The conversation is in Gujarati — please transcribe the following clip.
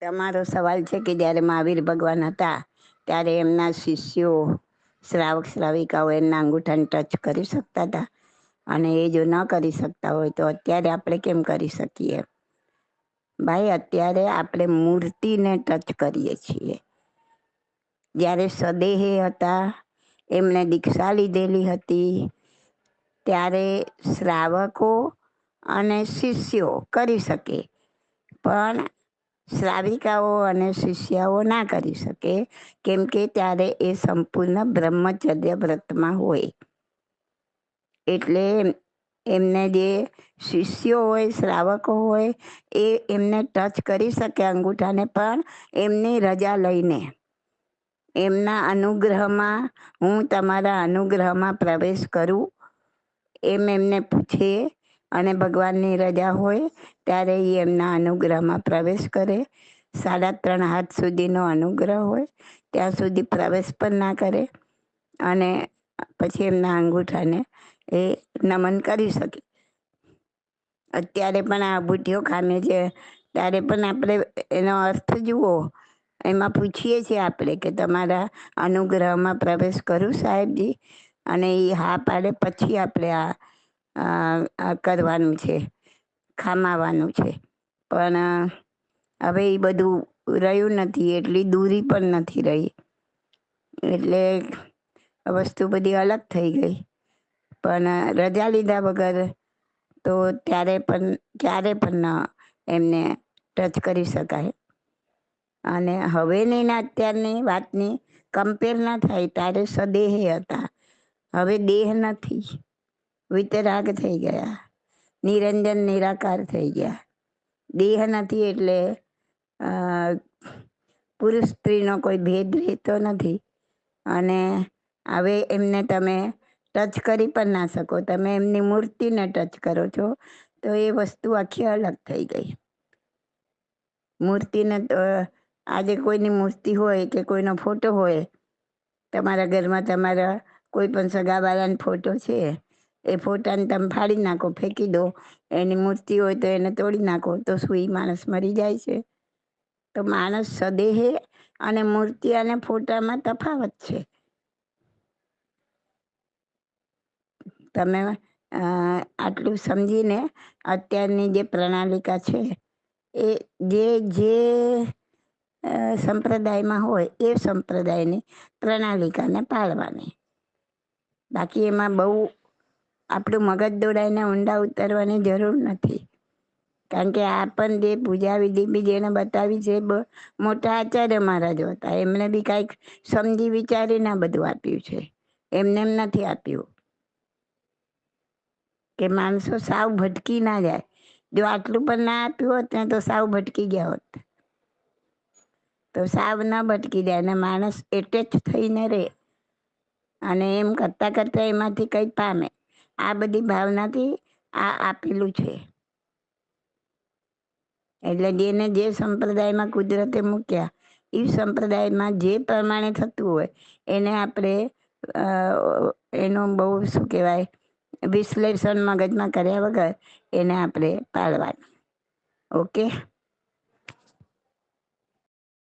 તમારો સવાલ છે કે જ્યારે મહાવીર ભગવાન હતા ત્યારે એમના શિષ્યો શ્રાવક શ્રાવિકાઓ એમના અંગૂઠાને ટચ કરી શકતા હતા, અને એ જો ન કરી શકતા હોય તો અત્યારે આપણે કેમ કરી શકીએ? ભાઈ, અત્યારે આપણે મૂર્તિને ટચ કરીએ છીએ. જ્યારે સદેહે હતા, એમણે દીક્ષા લીધેલી હતી, ત્યારે શ્રાવકો અને શિષ્યો કરી શકે, પણ શ્રાવિકાઓ અને શિષ્યાઓ ના કરી શકે, કેમ કે ત્યારે એ સંપૂર્ણ બ્રહ્મચર્ય વ્રતમાં હોય. એટલે એમને જે શિષ્યો હોય, શ્રાવકો હોય, એ એમને ટચ કરી શકે અંગૂઠાને, પણ એમની રજા લઈને. એમના અનુગ્રહમાં, હું તમારા અનુગ્રહમાં પ્રવેશ કરું એમ એમને પૂછે, અને ભગવાનની રજા હોય ત્યારે એ એમના અનુગ્રહમાં પ્રવેશ કરે. 3.5 હાથ સુધીનો અનુગ્રહ હોય ત્યાં સુધી પ્રવેશ પણ ના કરે, અને પછી એમના અંગૂઠાને એ નમન કરી શકે. અત્યારે પણ આ ભૂટીઓ ખામે છે ત્યારે પણ આપણે એનો અર્થ જુઓ. એમાં પૂછીએ છીએ આપણે કે તમારા અનુગ્રહમાં પ્રવેશ કરું સાહેબજી, અને એ હા પાડે પછી આપણે આ કરવાનું છે, ખામાવાનું છે. પણ હવે એ બધું રહ્યું નથી, એટલી દૂરી પણ નથી રહી, એટલે વસ્તુ બધી અલગ થઈ ગઈ. પણ રજા લીધા વગર તો ક્યારે પણ એમને ટચ કરી શકાય. અને હવેની ને અત્યારની વાતની કમ્પેર ના થાય. ત્યારે સદેહે હતા, હવે દેહ નથી, વિતરાગ થઈ ગયા, નિરંજન નિરાકાર થઈ ગયા. દેહ નથી એટલે પુરુષ સ્ત્રીનો કોઈ ભેદ રહેતો નથી. અને હવે એમને તમે ટચ કરી પણ ના શકો. તમે એમની મૂર્તિને ટચ કરો છો તો એ વસ્તુ આખી અલગ થઈ ગઈ. મૂર્તિને આજે કોઈની મૂર્તિ હોય કે કોઈનો ફોટો હોય, તમારા ઘરમાં તમારા કોઈ પણ સગાવાળાનો ફોટો છે, એ ફોટાને તમે ફાડી નાખો, ફેંકી દો. એની મૂર્તિ હોય તો એને તોડી નાખો, તો શું એ માણસ મરી જાય છે? તો માણસ સદેહે અને મૂર્તિ અને ફોટામાં તફાવત છે. તમે આટલું સમજીને અત્યારની જે પ્રણાલિકા છે, એ જે સંપ્રદાયમાં હોય એ સંપ્રદાયની પ્રણાલિકાને પાળવાની. બાકી એમાં બહુ આપણું મગજ દોડાઈને ઊંડા ઉતરવાની જરૂર નથી. કારણ કે આ પણ જે પૂજા વિધિ બી જેને બતાવી છે, મોટા આચાર્ય મહારાજો હતા. એમને બી કાંઈક સમજી વિચારીને બધું આપ્યું છે, એમને એમ નથી આપ્યું કે માણસો સાવ ભટકી ના જાય. જો આટલું પણ ના આપ્યું હોત ને તો સાવ ભટકી ગયા હોત. તો સાવ ના ભટકી જાય અને માણસ એટેચ થઈને રહે, અને એમ કરતાં કરતાં એમાંથી કંઈ પામે. આ બધી ભાવનાથી આ આપેલું છે. એટલે જેને જે સંપ્રદાયમાં કુદરતે મૂક્યા, એ સંપ્રદાયમાં જે પ્રમાણે થતું હોય એને આપણે એનું બહુ શું કહેવાય, વિશ્લેષણ મગજમાં કર્યા વગર એને આપણે પાળવાનું. ઓકે.